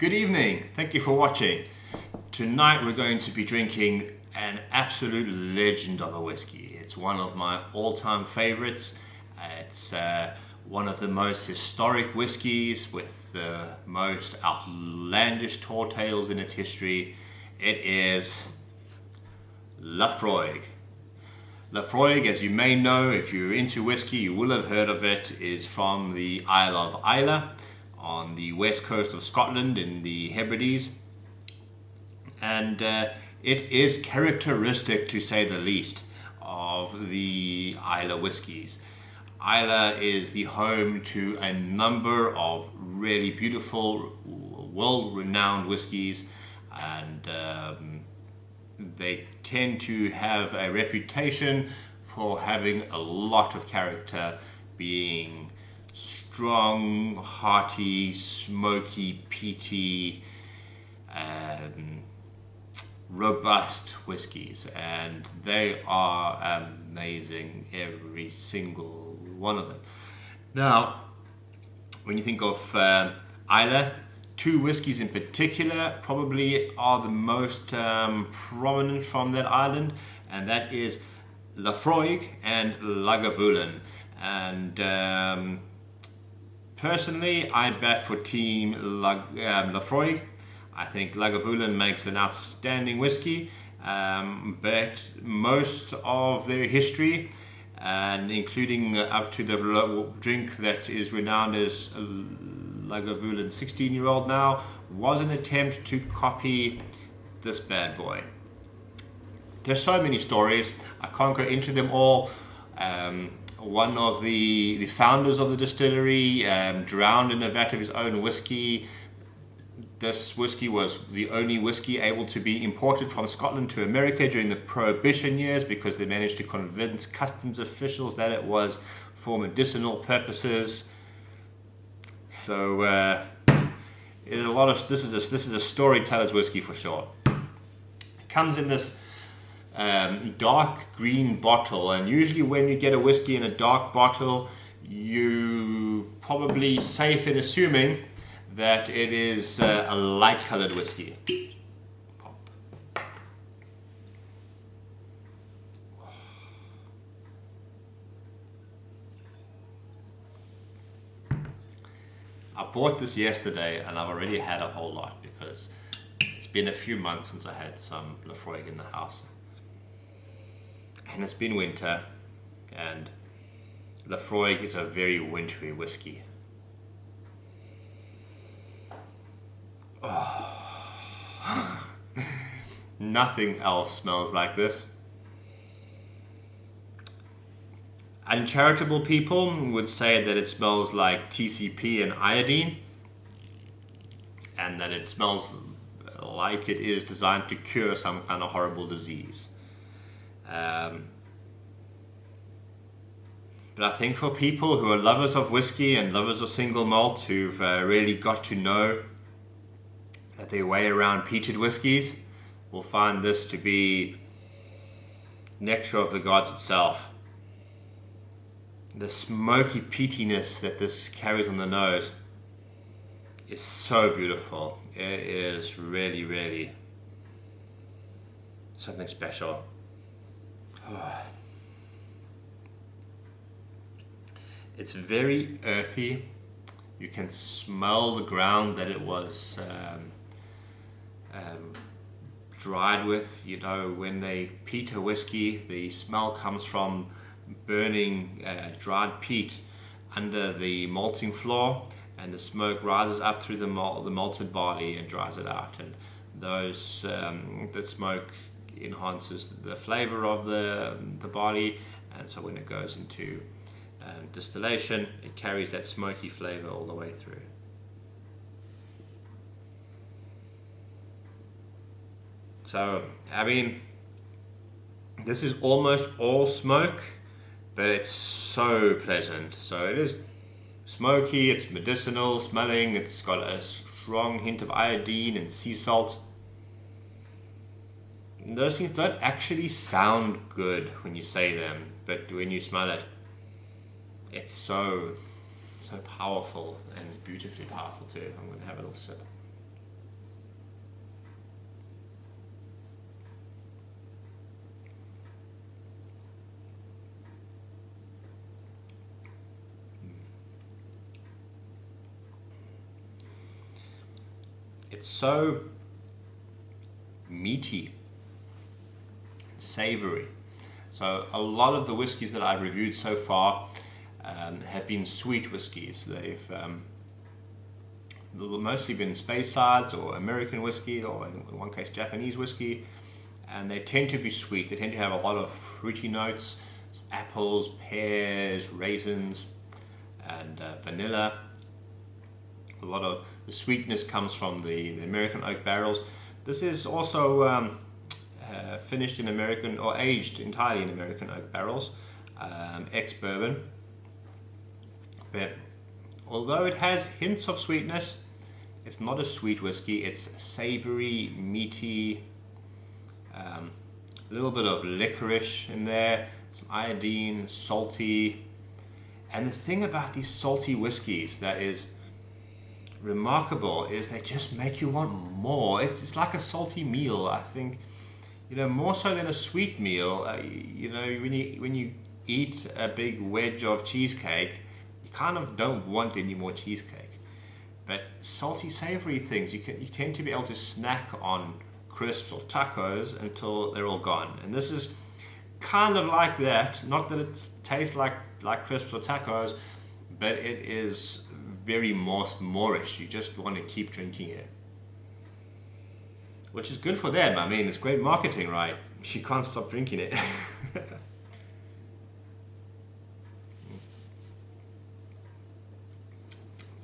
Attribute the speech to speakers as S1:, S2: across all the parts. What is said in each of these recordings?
S1: Good evening, thank you for watching. Tonight we're going to be drinking an absolute legend of a whiskey. It's one of my all-time favorites. It's one of the most historic whiskies with the most outlandish tall tales in its history. It is Laphroaig. Laphroaig, as you may know, if you're into whiskey, you will have heard of it, is from the Isle of Islay on the west coast of Scotland in the Hebrides. And it is characteristic, to say the least, of the Islay whiskies. Islay is the home to a number of really beautiful, well-renowned whiskies, and they tend to have a reputation for having a lot of character, being strong, hearty, smoky, peaty, robust whiskies, and they are amazing, every single one of them. Now, when you think of Islay, two whiskies in particular probably are the most prominent from that island, and that is Laphroaig and Lagavulin. And personally, I bet for team Laphroaig. I think Lagavulin makes an outstanding whiskey, but most of their history, and including up to the drink that is renowned as Lagavulin 16-year-old now, was an attempt to copy this bad boy. There's so many stories, I can't go into them all. One of the founders of the distillery drowned in a vat of his own whiskey. This whiskey was the only whiskey able to be imported from Scotland to America during the Prohibition years, because they managed to convince customs officials that it was for medicinal purposes. So this is a storyteller's whiskey for sure. It comes in this dark green bottle, and usually when you get a whiskey in a dark bottle, you probably safe in assuming that it is a light colored whiskey. Pop. I bought this yesterday and I've already had a whole lot, because it's been a few months since I had some Laphroaig in the house. And it's been winter, and Laphroaig is a very wintry whiskey. Oh. Nothing else smells like this. Uncharitable people would say that it smells like TCP and iodine, and that it smells like it is designed to cure some kind of horrible disease. But I think for people who are lovers of whiskey and lovers of single malt, who've really got to know their way around peated whiskies, will find this to be nectar of the gods itself. The smoky peatiness that this carries on the nose is so beautiful. It is really, really something special. It's very earthy. You can smell the ground that it was dried with. You know, when they peat a whiskey, the smell comes from burning dried peat under the malting floor, and the smoke rises up through the malted barley and dries it out, and those the smoke enhances the flavor of the barley, and so when it goes into distillation, it carries that smoky flavor all the way through. So, I mean, this is almost all smoke, but it's so pleasant. So it is smoky, it's medicinal smelling, it's got a strong hint of iodine and sea salt. And those things don't actually sound good when you say them, but when you smell it, it's so powerful, and beautifully powerful too. I'm going to have a little sip. It's so meaty, savory. So a lot of the whiskies that I've reviewed so far have been sweet whiskies. They've mostly been Speysides or American whiskey, or in one case Japanese whiskey, and they tend to be sweet. They tend to have a lot of fruity notes, apples, pears, raisins, and vanilla. A lot of the sweetness comes from the American oak barrels. This is also finished in American, or aged entirely in American oak barrels, ex-bourbon. But although it has hints of sweetness, it's not a sweet whiskey. It's savory, meaty, a little bit of licorice in there, some iodine, salty. And the thing about these salty whiskies that is remarkable is they just make you want more. It's like a salty meal, I think. You know, more so than a sweet meal. You know, when you eat a big wedge of cheesecake, you kind of don't want any more cheesecake. But salty, savory things, you tend to be able to snack on crisps or tacos until they're all gone. And this is kind of like that. Not that it tastes like crisps or tacos, but it is very moreish. You just want to keep drinking it, which is good for them. I mean, it's great marketing, right? You can't stop drinking it.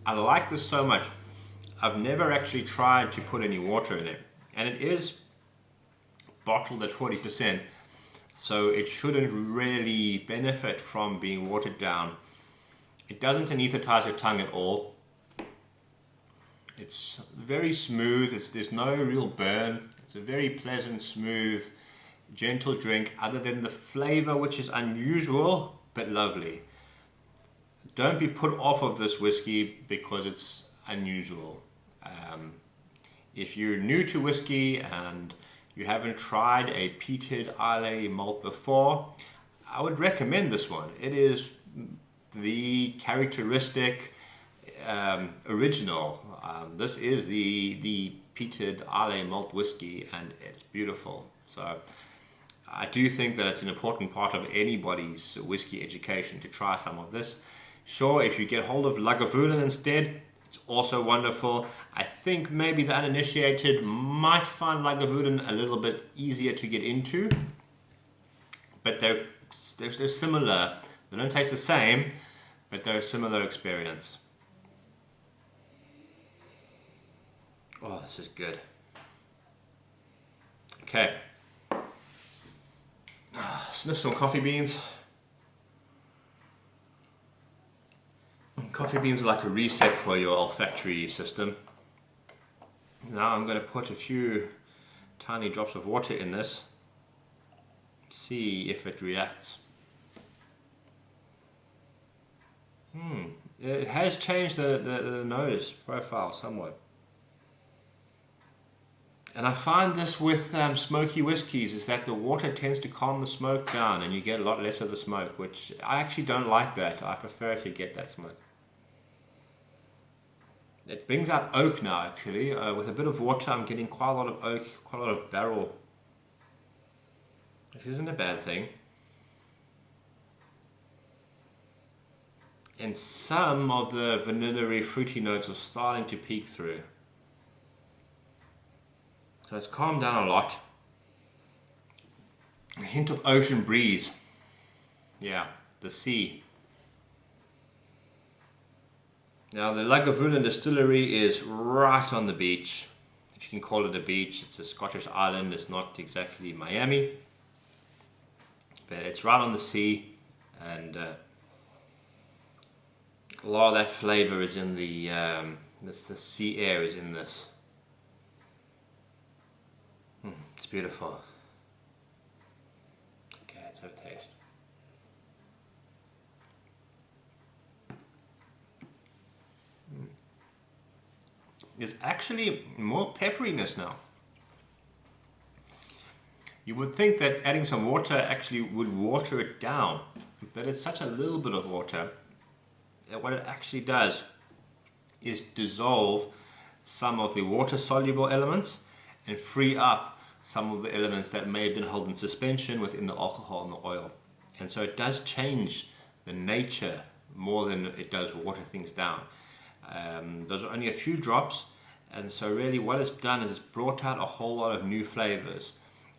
S1: I like this so much. I've never actually tried to put any water in it, and it is bottled at 40%, so it shouldn't really benefit from being watered down. It doesn't anesthetize your tongue at all. It's very smooth. There's no real burn. It's a very pleasant, smooth, gentle drink, other than the flavor, which is unusual but lovely. Don't be put off of this whiskey because it's unusual. If you're new to whiskey and you haven't tried a peated Islay malt before, I would recommend this one. It is the characteristic original. This is the peated Islay malt whiskey, and it's beautiful. So I do think that it's an important part of anybody's whiskey education to try some of this. Sure, if you get hold of Lagavulin instead, it's also wonderful. I think maybe the uninitiated might find Lagavulin a little bit easier to get into, but they're similar. They don't taste the same, but they're a similar experience. Oh, this is good. Okay. Sniff some coffee beans. Coffee beans are like a reset for your olfactory system. Now I'm going to put a few tiny drops of water in this. See if it reacts. It has changed the nose profile somewhat. And I find this with smoky whiskies is that the water tends to calm the smoke down and you get a lot less of the smoke, which I actually don't like that. I prefer if you get that smoke. It brings out oak now actually. With a bit of water I'm getting quite a lot of oak, quite a lot of barrel, which isn't a bad thing. And some of the vanilla-y fruity notes are starting to peek through. So it's calmed down a lot. A hint of ocean breeze. Yeah, the sea. Now the Lagavulin distillery is right on the beach. If you can call it a beach, it's a Scottish island. It's not exactly Miami, but it's right on the sea, and a lot of that flavor is in the sea air is in this. It's beautiful. Okay, let's have a taste. There's actually more pepperiness now. You would think that adding some water actually would water it down, but it's such a little bit of water that what it actually does is dissolve some of the water-soluble elements and free up some of the elements that may have been held in suspension within the alcohol and the oil. And so it does change the nature more than it does water things down. Those are only a few drops, and so really what it's done is it's brought out a whole lot of new flavors,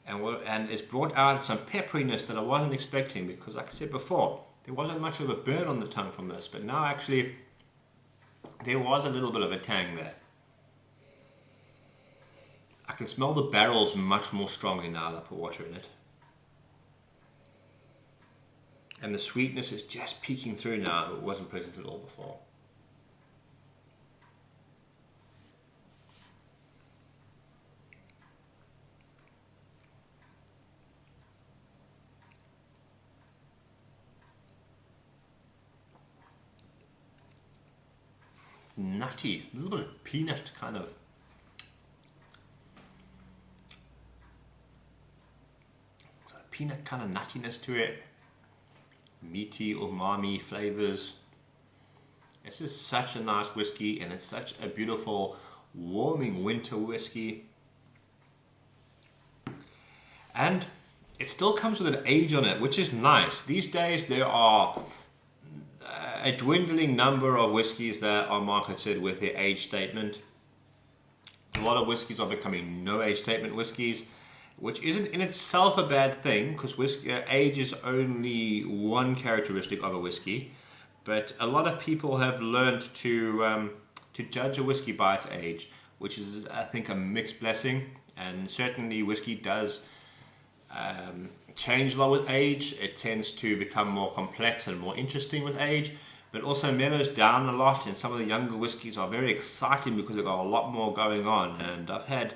S1: and it's brought out some pepperiness that I wasn't expecting, because like I said before, there wasn't much of a burn on the tongue from this, but now actually there was a little bit of a tang there. I can smell the barrels much more strongly now that I put water in it. And the sweetness is just peeking through now. It wasn't present at all before. Nutty, a little bit of peanut kind of. So peanut kind of nuttiness to it. Meaty, umami flavors. This is such a nice whiskey, and it's such a beautiful warming winter whiskey. And it still comes with an age on it, which is nice. These days there are a dwindling number of whiskies that are marketed with their age statement. A lot of whiskies are becoming no age statement whiskies, which isn't in itself a bad thing, because age is only one characteristic of a whiskey. But a lot of people have learned to judge a whiskey by its age, which is, I think, a mixed blessing. And certainly whiskey does change a lot with age. It tends to become more complex and more interesting with age, but also mellows down a lot. And some of the younger whiskies are very exciting because they've got a lot more going on. And I've had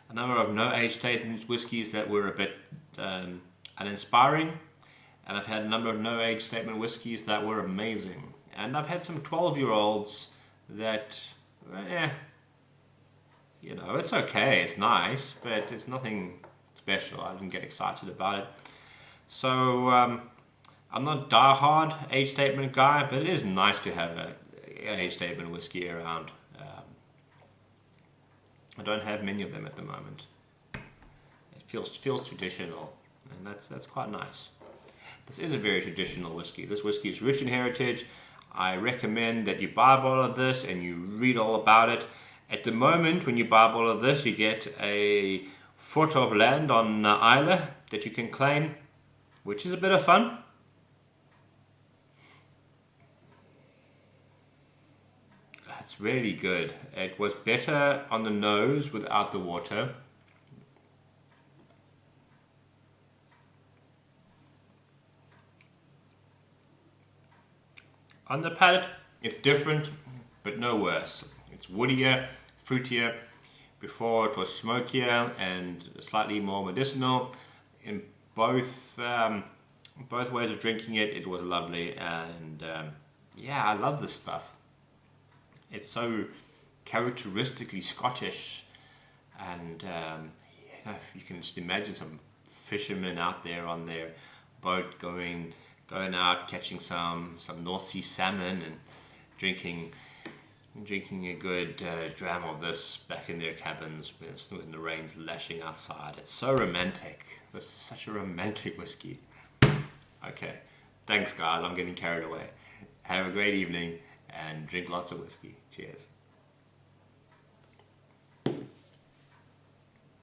S1: a number of no age statement whiskies that were a bit uninspiring, and I've had a number of no age statement whiskies that were amazing. And I've had some 12-year-olds that, you know, it's okay, it's nice, but it's nothing special. I didn't get excited about it. So I'm not a die-hard age statement guy, but it is nice to have an age statement whiskey around. I don't have many of them at the moment. It feels traditional, and that's quite nice. This is a very traditional whiskey. This whiskey is rich in heritage. I recommend that you buy a bottle of this and you read all about it. At the moment, when you buy a bottle of this, you get a foot of land on Islay that you can claim, which is a bit of fun. It's really good. It was better on the nose without the water. On the palate, it's different, but no worse. It's woodier, fruitier. Before it was smokier and slightly more medicinal. In both ways of drinking it, it was lovely. And yeah, I love this stuff. It's so characteristically Scottish, and you know, you can just imagine some fishermen out there on their boat going out catching some North Sea salmon and drinking a good dram of this back in their cabins when the rain's lashing outside. It's so romantic. This is such a romantic whiskey. Okay, thanks guys, I'm getting carried away. Have a great evening and drink lots of whiskey. Cheers.